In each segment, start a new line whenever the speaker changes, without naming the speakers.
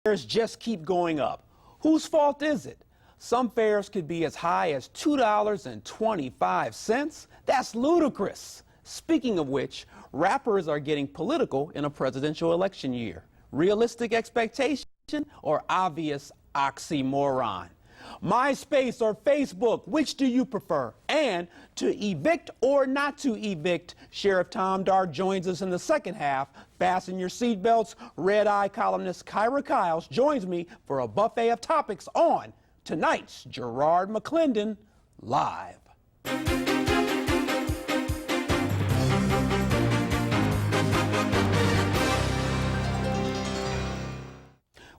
Fares just keep going up. Whose fault is it? Some fares could be as high as $2.25. That's ludicrous. Speaking of which, rappers are getting political in a presidential election year. Realistic expectation or obvious oxymoron? MySpace or Facebook, which do you prefer? And to evict or not to evict, Sheriff Tom Dart joins us in the second half. Fasten your seatbelts. Red Eye columnist Kyra Kyles joins me for a buffet of topics on tonight's Garrard McClendon Live.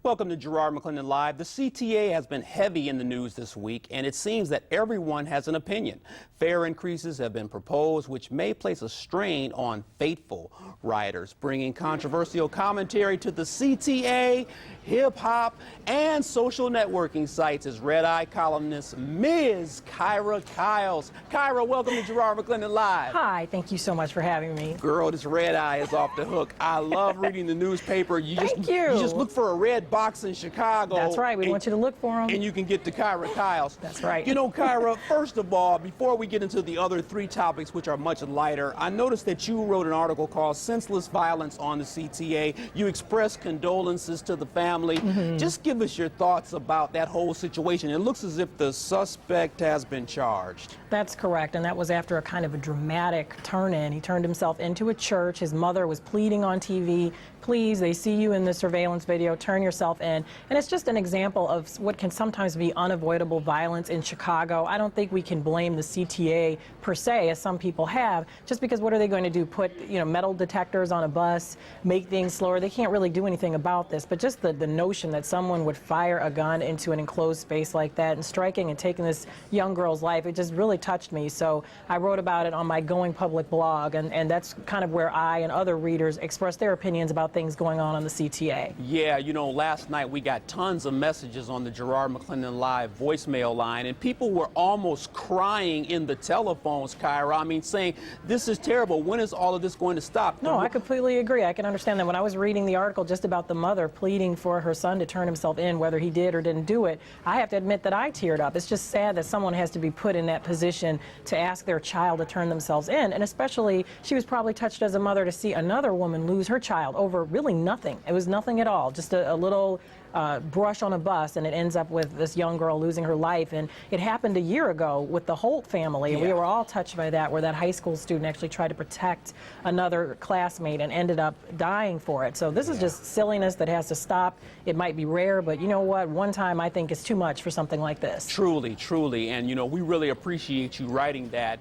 Welcome to Garrard McClendon Live. The CTA has been heavy in the news this week, and it seems that everyone has an opinion. Fare increases have been proposed, which may place a strain on faithful riders. Bringing controversial commentary to the CTA, hip-hop, and social networking sites is Red Eye columnist Ms. Kyra Kyles. Kyra, welcome to Garrard McClendon Live.
Hi, thank you so much for having me.
Girl, this Red Eye is off the hook. I love reading the newspaper. You
Thank you.
You just look for a red box in Chicago.
That's right. We want you to look for them.
And you can get to Kyra Kyles.
That's right.
You know, Kyra, first of all, before we get into the other three topics, which are much lighter, I noticed that you wrote an article called Senseless Violence on the CTA. You expressed condolences to the family. Just give us your thoughts about that whole situation. It looks as if the suspect has been charged.
That's correct, and that was after a kind of a dramatic turn-in. He turned himself into a church. His mother was pleading on TV, please, they see you in the surveillance video, turn yourself in. And it's just an example of what can sometimes be unavoidable violence in Chicago. I don't think we can blame the CTA per se, as some people have, just because what are they going to do? Put, metal detectors on a bus, make things slower? They can't really do anything about this, but just the notion that someone would fire a gun into an enclosed space like that and striking and taking this young girl's life, it just really touched me. So I wrote about it on my Going Public blog, and that's kind of where I and other readers express their opinions about things going on the CTA.
Yeah, last night we got tons of messages on the Garrard McClendon Live voicemail line, and people were almost crying in the telephones, Kyra. I mean, saying, this is terrible. When is all of this going to stop?
No, I completely agree. I can understand that. When I was reading the article just about the mother pleading for her son to turn himself in, whether he did or didn't do it, I have to admit that I teared up. It's just sad that someone has to be put in that position to ask their child to turn themselves in, and especially she was probably touched as a mother to see another woman lose her child over really nothing. It was nothing at all, just a little brush on a bus, and it ends up with this young girl losing her life. And it happened a year ago with the Holt family, and we were all touched by that, where that high school student actually tried to protect another classmate and ended up dying for it. So this is just silliness that has to stop. It might be rare, but you know what? One time I think is too much for something like this.
Truly, truly. And, we really appreciate you writing that,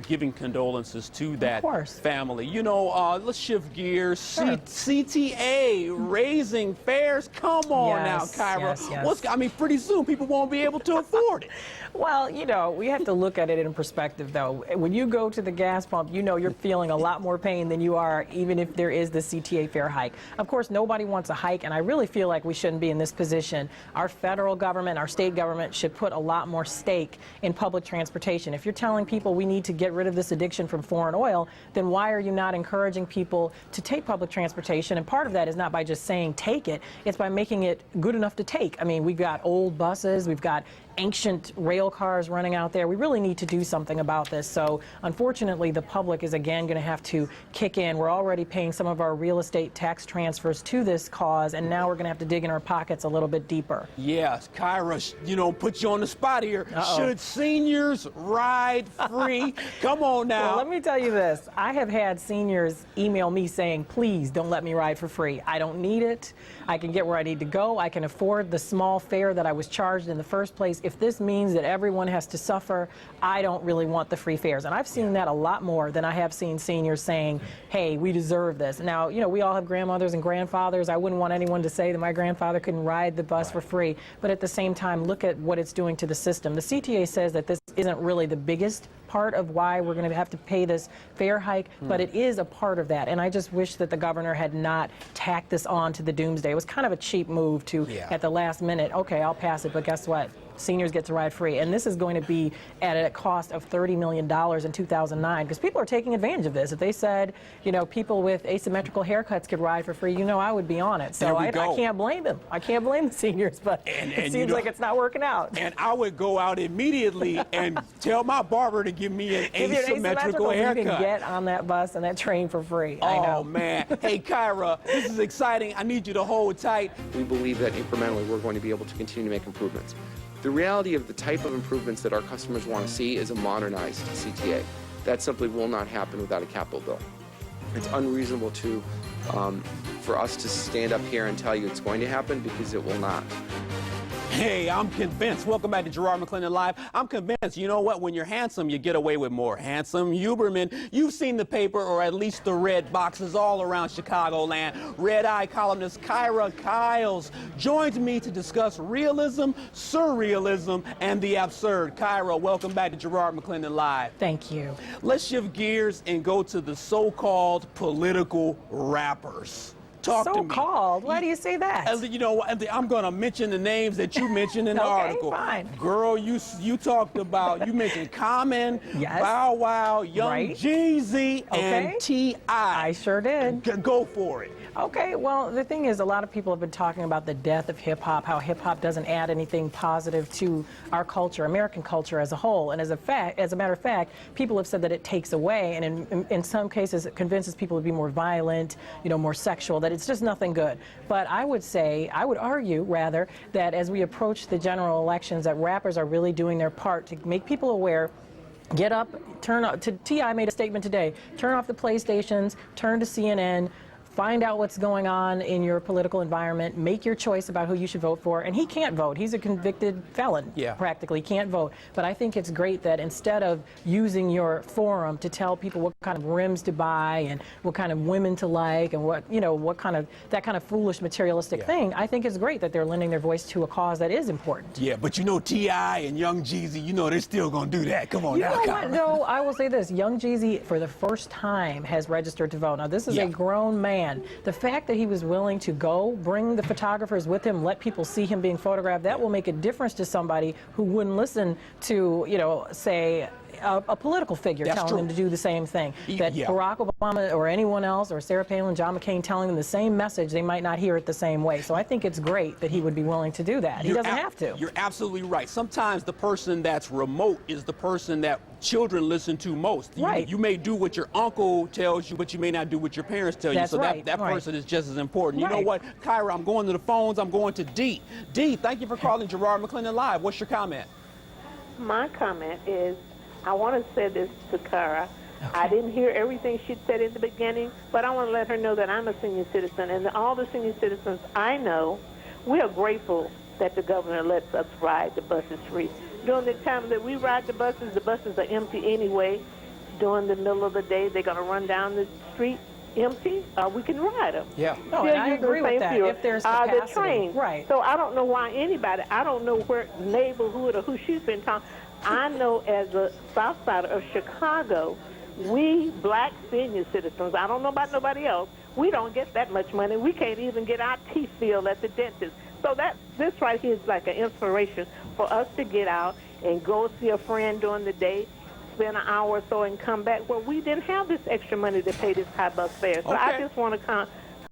giving condolences to that family. Let's shift gears.
Sure.
CTA raising fares. Come on now, Kyra.
Yes.
Pretty soon people won't be able to afford it.
Well, we have to look at it in perspective, though. When you go to the gas pump, you're feeling a lot more pain than you are even if there is the CTA fare hike. Of course, nobody wants a hike, and I really feel like we shouldn't be in this position. Our federal government, our state government should put a lot more stake in public transportation. If you're telling people we need to get rid of this addiction from foreign oil, then why are you not encouraging people to take public transportation? And part of that is not by just saying take it, it's by making it good enough to take. I mean, we've got old buses, we've got ancient rail cars running out there. We really need to do something about this. So unfortunately, the public is again going to have to kick in. We're already paying some of our real estate tax transfers to this cause, and now we're going to have to dig in our pockets a little bit deeper.
Yes, Kyra, put you on the spot here. Should seniors ride free? Come on now.
Well, let me tell you this. I have had seniors email me saying, please don't let me ride for free. I don't need it. I can get where I need to go. I can afford the small fare that I was charged in the first place. If this means that everyone has to suffer, I don't really want the free fares. And I've seen that a lot more than I have seen seniors saying, hey, we deserve this. Now, we all have grandmothers and grandfathers. I wouldn't want anyone to say that my grandfather couldn't ride the bus for free. But at the same time, look at what it's doing to the system. The CTA says that this isn't really the biggest part of why we're going to have to pay this fare hike, but it is a part of that. And I just wish that the governor had not tacked this on to the doomsday. It was kind of a cheap move to, at the last minute, okay, I'll pass it, but guess what? seniors get to ride free. And this is going to be at a cost of $30 million in 2009, because people are taking advantage of this. If they said, you know, people with asymmetrical haircuts could ride for free, you know, I would be on it. So I can't blame them. I can't blame the seniors, but it seems like it's not working out.
And I would go out immediately and tell my barber to give me an asymmetrical haircut.
You can get on that bus and that train for free. I know.
Oh, man. Hey, Kyra, this is exciting. I need you to hold tight.
We believe that incrementally we're going to be able to continue to make improvements. The reality of the type of improvements that our customers want to see is a modernized CTA. That simply will not happen without a capital bill. It's unreasonable for us to stand up here and tell you it's going to happen, because it will not.
Hey, I'm convinced. Welcome back to Garrard McClendon Live. I'm convinced, you know what, when you're handsome, you get away with more. Handsome Huberman. You've seen the paper, or at least the red boxes all around Chicagoland. Red Eye columnist Kyra Kyles joins me to discuss realism, surrealism, and the absurd. Kyra, welcome back to Garrard McClendon Live.
Thank you.
Let's shift gears and go to the so-called political rappers. Talk to me.
So-called? Why do you say that?
You know, I'm going to mention the names that you mentioned in the article.
Fine.
Girl, you talked about, you mentioned Common,
yes.
Bow Wow, Young Jeezy, and T.I.
I sure did.
Go for it.
Okay, well, the thing is, a lot of people have been talking about the death of hip-hop, how hip-hop doesn't add anything positive to our culture, American culture as a whole. And as a matter of fact, people have said that it takes away, and in some cases, it convinces people to be more violent, you know, more sexual, that it's just nothing good. But I would argue, rather, that as we approach the general elections, that rappers are really doing their part to make people aware. Get up, turn off. T.I. made a statement today. Turn off the PlayStations, turn to CNN. Find out what's going on in your political environment, make your choice about who you should vote for. And he can't vote. He's a convicted felon, practically, can't vote. But I think it's great that instead of using your forum to tell people what kind of rims to buy and what kind of women to like and what, you know, what kind of, that kind of foolish materialistic thing, I think it's great that they're lending their voice to a cause that is important.
Yeah, but you know, T.I. and Young Jeezy, you know, they're still going to do that. Come on now,
You know what? No, I will say this. Young Jeezy, for the first time, has registered to vote. Now, this is a grown man. The fact that he was willing to go, bring the photographers with him, let people see him being photographed, that will make a difference to somebody who wouldn't listen to, you know, say, a political figure telling them to do the same thing. That Barack Obama or anyone else, or Sarah Palin, John McCain, telling them the same message, they might not hear it the same way. So I think it's great that he would be willing to do that. He doesn't have to.
You're absolutely right. Sometimes the person that's remote is the person that children listen to most. You may do what your uncle tells you, but you may not do what your parents tell you. So that person is just as important. You know what, Kyra, I'm going to the phones. I'm going to D. D, thank you for calling Garrard McClendon Live. What's your comment?
My comment is, I want to say this to Kyra. I didn't hear everything she said in the beginning, but I want to let her know that I'm a senior citizen, and all the senior citizens I know, we are grateful that the governor lets us ride the buses free. During the time that we ride the buses are empty anyway. During the middle of the day, they're going to run down the street empty, we can ride them.
Yeah. No, and I agree with that. If there's capacity.
The train.
Right.
So I don't know why anybody, I don't know where neighborhood or who she's been talking. I know as a South Sider of Chicago, we black senior citizens, I don't know about nobody else, we don't get that much money. We can't even get our teeth filled at the dentist. So this right here is like an inspiration for us to get out and go see a friend during the day, spend an hour or so and come back. Well, we didn't have this extra money to pay this high bus fare. So I just want to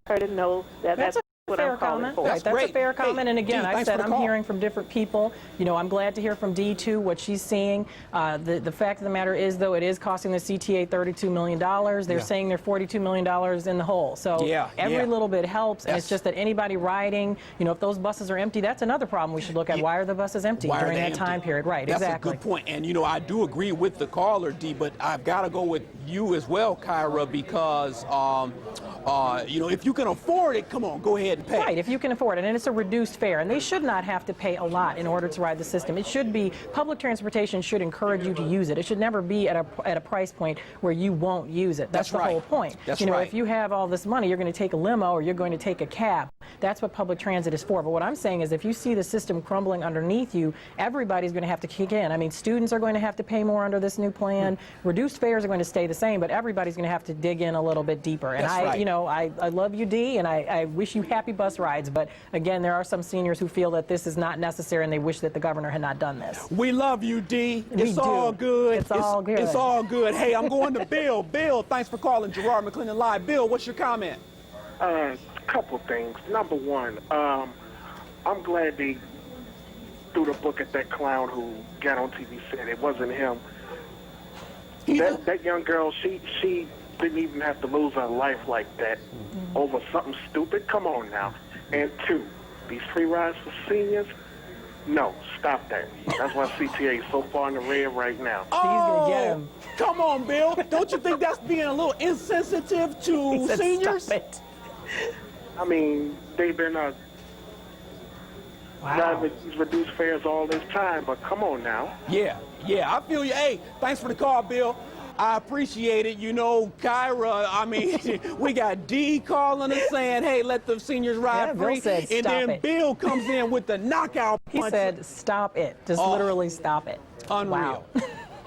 her to know that that's what I'm calling for.
That's a fair comment. And again, I said I'm hearing from different people. You know, I'm glad to hear from D too, what she's seeing. The fact of the matter is, though, it is costing the CTA $32 million. They're saying they're $42 million in the hole. So every little bit helps. And it's just that anybody riding, you know, if those buses are empty, that's another problem we should look at. Why are the buses empty during that time period? Right, exactly.
That's a good point. And, you know, I do agree with the caller, D, but I've got to go with you as well, Kyra, because, you know, if you can afford it, come on, go ahead and pay.
Right, if you can afford it. And it's a reduced fare. And they should not have to pay a lot in order to ride the system. It should be, public transportation should encourage you to use it. It should never be at a price point where you won't use it. That's the whole point. You know, if you have all this money, you're going to take a limo or you're going to take a cab. That's what public transit is for. But what I'm saying is if you see the system crumbling underneath you, everybody's going to have to kick in. I mean, students are going to have to pay more under this new plan. Reduced fares are going to stay the same, but everybody's going to have to dig in a little bit deeper. And know, I love you, D, and I wish you happy bus rides. But again, there are some seniors who feel that this is not necessary and they wish that the governor had not done this.
We love you, D.
We
It's all
do.
good.
It's all good.
It's all good. Hey, I'm going to Bill. Bill, thanks for calling Garrard McClendon Live. Bill, what's your comment?
Couple things. Number one, I'm glad they threw the book at that clown who got on TV said it wasn't him. That young girl, she didn't even have to lose her life like that over something stupid. Come on now. And two, these free rides for seniors, no, stop that. That's why CTA is so far in the red right now.
He's going to get him.
Come on, Bill. Don't you think that's being a little insensitive to
He said,
seniors?
Stop it.
I mean, they've been driving these reduced fares all this time, but come on now.
Yeah, I feel you. Hey, thanks for the call, Bill. I appreciate it. You know, Kyra, I mean, we got D calling us saying, hey, let the seniors ride
Bill
free.
said,
and
"Stop
then
it."
Bill comes in with the knockout
He
punch.
said, stop it. Just literally stop it.
Unreal.
Wow.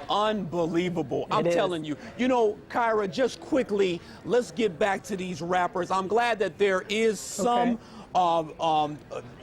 Unbelievable. I'm
It is.
telling you. You know, Kyra, just quickly, let's get back to these rappers. I'm glad that there is some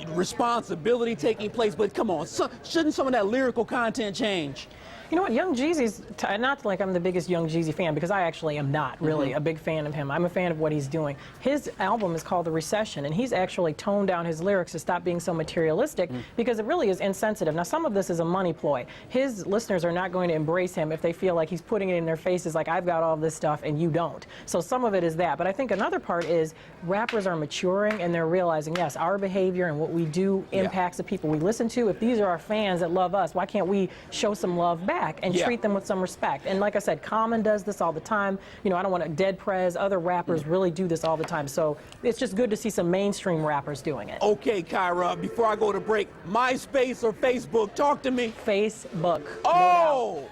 responsibility taking place, but come on, shouldn't some of that lyrical content change?
You know what, Young Jeezy's, not like I'm the biggest Young Jeezy fan, because I actually am not really a big fan of him. I'm a fan of what he's doing. His album is called The Recession, and he's actually toned down his lyrics to stop being so materialistic, because it really is insensitive. Now, some of this is a money ploy. His listeners are not going to embrace him if they feel like he's putting it in their faces like, I've got all this stuff and you don't. So some of it is that. But I think another part is rappers are maturing and they're realizing, yes, our behavior and what we do impacts the people we listen to. If these are our fans that love us, why can't we show some love back and treat them with some respect? And like I said, Common does this all the time. You know, I don't want to, Dead Prez, other rappers really do this all the time. So it's just good to see some mainstream rappers doing it.
Okay, Kyra, before I go to break, MySpace or Facebook, talk to me.
Facebook.
Oh!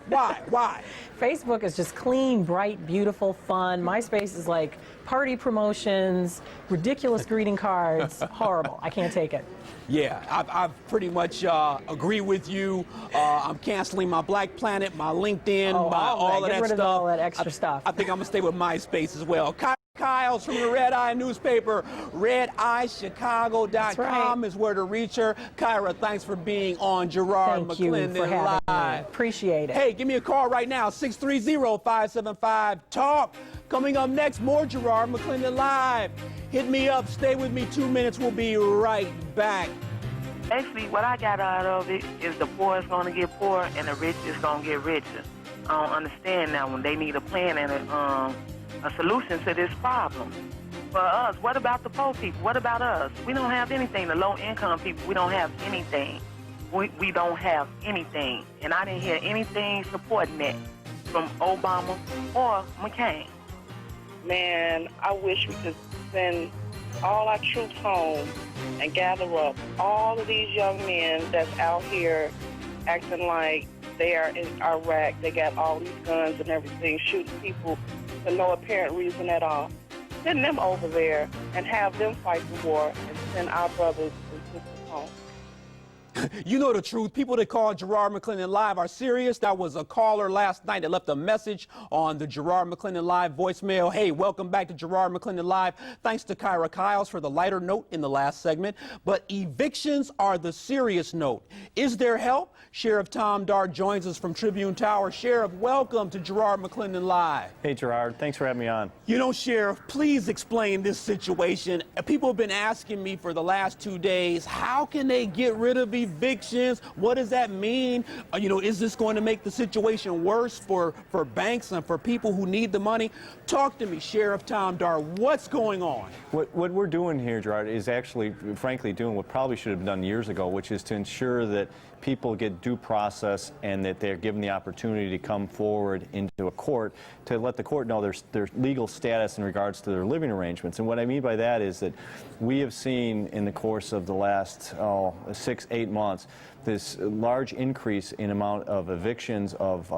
Why?
Facebook is just clean, bright, beautiful, fun. MySpace is like party promotions, ridiculous greeting cards. Horrible. I can't take it.
Yeah, I pretty much agree with you. I'm canceling my Black Planet, my LinkedIn, all of that
Get rid
stuff.
of all that extra stuff.
I think I'm going to stay with MySpace as well. Kyle's from the Red Eye newspaper. RedEyeChicago.com is where to reach her. Kyra, thanks for being on Garrard
Thank you
McClendon
for having
Live.
me. Appreciate it.
Hey, give me a call right now, 630-575-TALK. Coming up next, more Garrard McClendon Live. Hit me up, stay with me 2 minutes, we'll be right back.
Basically, what I got out of it is the poor is going to get poor and the rich is going to get richer. I don't understand now when they need a plan and a solution to this problem. For us, what about the poor people? What about us? We don't have anything. The low-income people, we don't have anything. We don't have anything. And I didn't hear anything supporting that from Obama or McCain.
Man, I wish we could send all our troops home and gather up all of these young men that's out here acting like they are in Iraq. They got all these guns and everything, shooting people for no apparent reason at all. Send them over there and have them fight the war and send our brothers and sisters home.
You know the truth. People that call Garrard McClendon Live are serious. That was a caller last night that left a message on the Garrard McClendon Live voicemail. Hey, welcome back to Garrard McClendon Live. Thanks to Kyra Kyles for the lighter note in the last segment. But evictions are the serious note. Is there help? Sheriff Tom Dart joins us from Tribune Tower. Sheriff, welcome to Garrard McClendon Live.
Hey, Gerard. Thanks for having me on.
You know, Sheriff, please explain this situation. People have been asking me for the last 2 days, how can they get rid of evictions? What does that mean? You know, is this going to make the situation worse for banks and for people who need the money? Talk to me, Sheriff Tom Dart. What's going on?
What we're doing here, Gerard, is actually, frankly, doing what probably should have been done years ago, which is to ensure that people get due process and that they're given the opportunity to come forward into a court to let the court know their legal status in regards to their living arrangements. And what I mean by that is that we have seen in the course of the last 6-8 months this large increase in amount of evictions of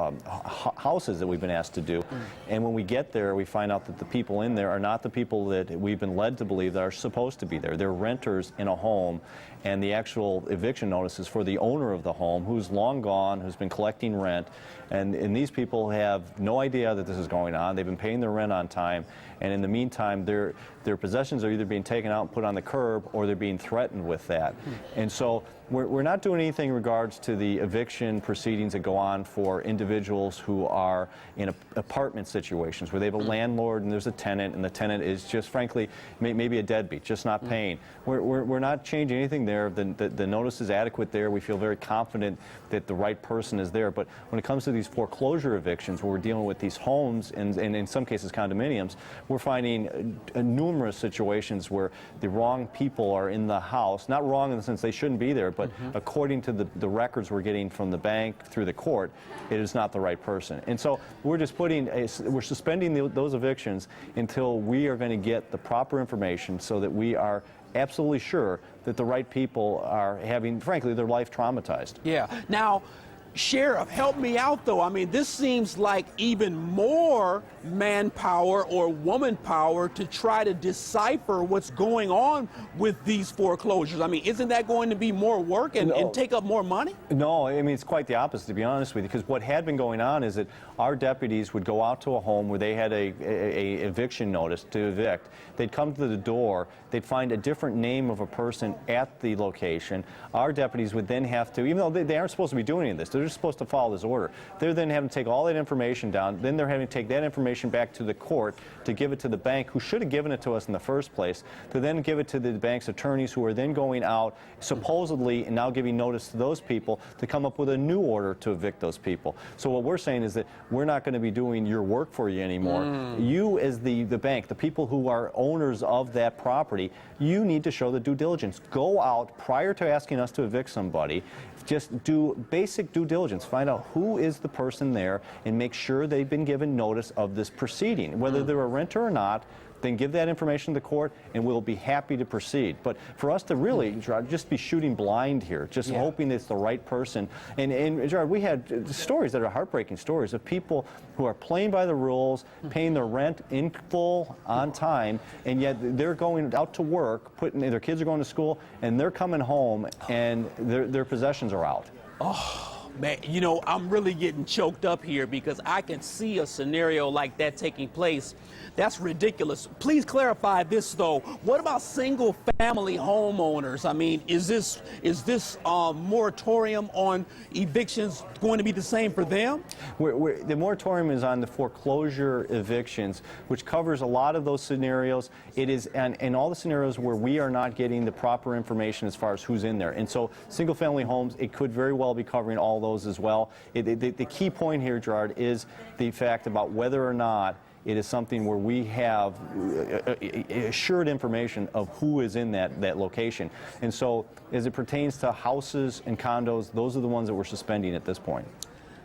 houses that we've been asked to do. And when we get there, we find out that the people in there are not the people that we've been led to believe that are supposed to be there. They're renters in a home, and the actual eviction notice is for the owner of the home, who's long gone, who's been collecting rent. And these people have no idea that this is going on. They've been paying their rent on time, and in the meantime, their possessions are either being taken out and put on the curb, or they're being threatened with that. And so we're not doing anything in regards to the eviction proceedings that go on for individuals who are in apartment situations where they have a landlord and there's a tenant, and the tenant is just, frankly, maybe a deadbeat, just not paying. We're not changing anything there. The notice is adequate there. We feel very confident that the right person is there. But when it comes to these foreclosure evictions, where we're dealing with these homes and in some cases condominiums, we're finding numerous situations where the wrong people are in the house. Not wrong in the sense they shouldn't be there, but according to the records we're getting from the bank through the court, it is not the right person. And so we're just we're suspending those evictions until we are going to get the proper information, so that we are absolutely sure that the right people are having, frankly, their life traumatized.
Yeah. Now, Sheriff, help me out, though. I mean, this seems like even more manpower or woman power to try to decipher what's going on with these foreclosures. I mean, isn't that going to be more work and take up more money?
No, I mean, it's quite the opposite, to be honest with you, because what had been going on is that our deputies would go out to a home where they had a eviction notice to evict. They'd come to the door, they'd find a different name of a person at the location. Our deputies would then have to, even though they aren't supposed to be doing any of this, they're just supposed to follow this order. They're then having to take all that information down, then they're having to take that information back to the court to give it to the bank, who should have given it to us in the first place, to then give it to the bank's attorneys, who are then going out supposedly and now giving notice to those people to come up with a new order to evict those people. So what we're saying is that we're not going to be doing your work for you anymore. You, as the bank, the people who are owners of that property, you need to show the due diligence. Go out prior to asking us to evict somebody. Just do basic due diligence. Find out who is the person there and make sure they've been given notice of this proceeding. Whether they're a renter or not, then give that information to the court, and we'll be happy to proceed. But for us to really just be shooting blind here, just hoping it's the right person. And Gerard, we had stories that are heartbreaking stories of people who are playing by the rules, paying their rent in full on time, and yet they're going out to work, their kids are going to school, and they're coming home, and their possessions are out.
Oh. Man, you know, I'm really getting choked up here because I can see a scenario like that taking place. That's ridiculous. Please clarify this, though. What about single-family homeowners? I mean, is this moratorium on evictions going to be the same for them?
The moratorium is on the foreclosure evictions, which covers a lot of those scenarios. It is in all the scenarios where we are not getting the proper information as far as who's in there. And so single-family homes, it could very well be covering all those as well. The key point here, Gerard, is the fact about whether or not it is something where we have assured information of who is in that location. And so as it pertains to houses and condos, those are the ones that we're suspending at this point.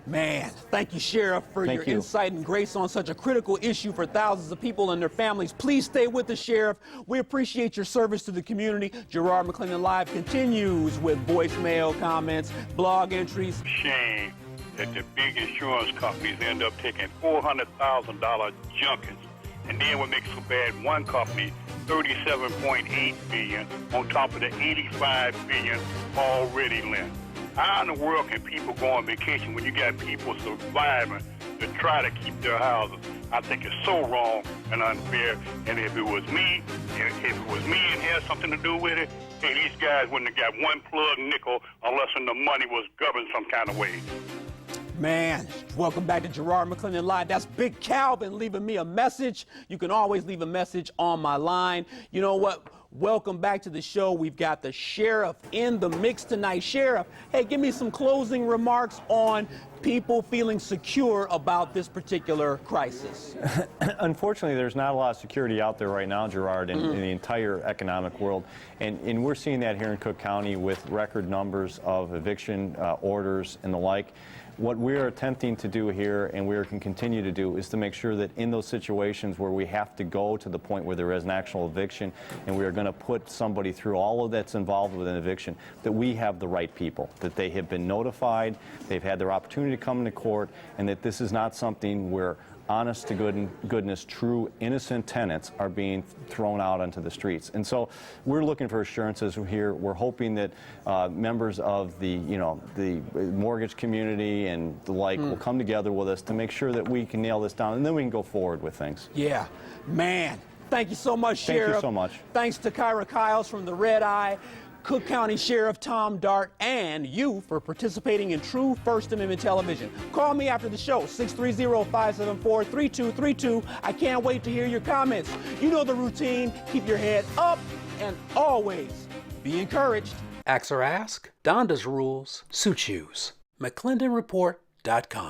Man, thank you, Sheriff, for your insight and grace on such a critical issue for thousands of people and their families. Please stay with us, Sheriff. We appreciate your service to the community. Garrard McClendon Live continues with voicemail, comments, blog entries.
Shame that the big insurance companies end up taking $400,000 junkets, and then what makes so bad, one company $37.8 billion on top of the $85 billion already lent. How in the world can people go on vacation when you got people surviving to try to keep their houses? I think it's so wrong and unfair. And if it was me, and had something to do with it, hey, these guys wouldn't have got one plug nickel unless the money was governed some kind of way.
Man, welcome back to Garrard McClendon Live. That's Big Calvin leaving me a message. You can always leave a message on my line. You know what? Welcome back to the show. We've got the Sheriff in the mix tonight. Sheriff, hey, give me some closing remarks on people feeling secure about this particular crisis.
Unfortunately, there's not a lot of security out there right now, Gerard, in the entire economic world. And we're seeing that here in Cook County with record numbers of eviction orders and the like. What we're attempting to do here, and we can continue to do, is to make sure that in those situations where we have to go to the point where there is an actual eviction, and we are going to put somebody through all of that's involved with an eviction, that we have the right people, that they have been notified, they've had their opportunity to come into court, and that this is not something where honest to goodness, true, innocent tenants are being thrown out onto the streets. And so we're looking for assurances here. We're hoping that members of the mortgage community and the like will come together with us to make sure that we can nail this down, and then we can go forward with things.
Yeah, man. Thank you so much, Sheriff.
Thank you so much.
Thanks to Kyra Kyles from the Red Eye, Cook County Sheriff Tom Dart, and you for participating in true First Amendment television. Call me after the show, 630-574-3232. I can't wait to hear your comments. You know the routine. Keep your head up and always be encouraged. Ask or ask, Donda's rules, suit shoes. McClendonReport.com.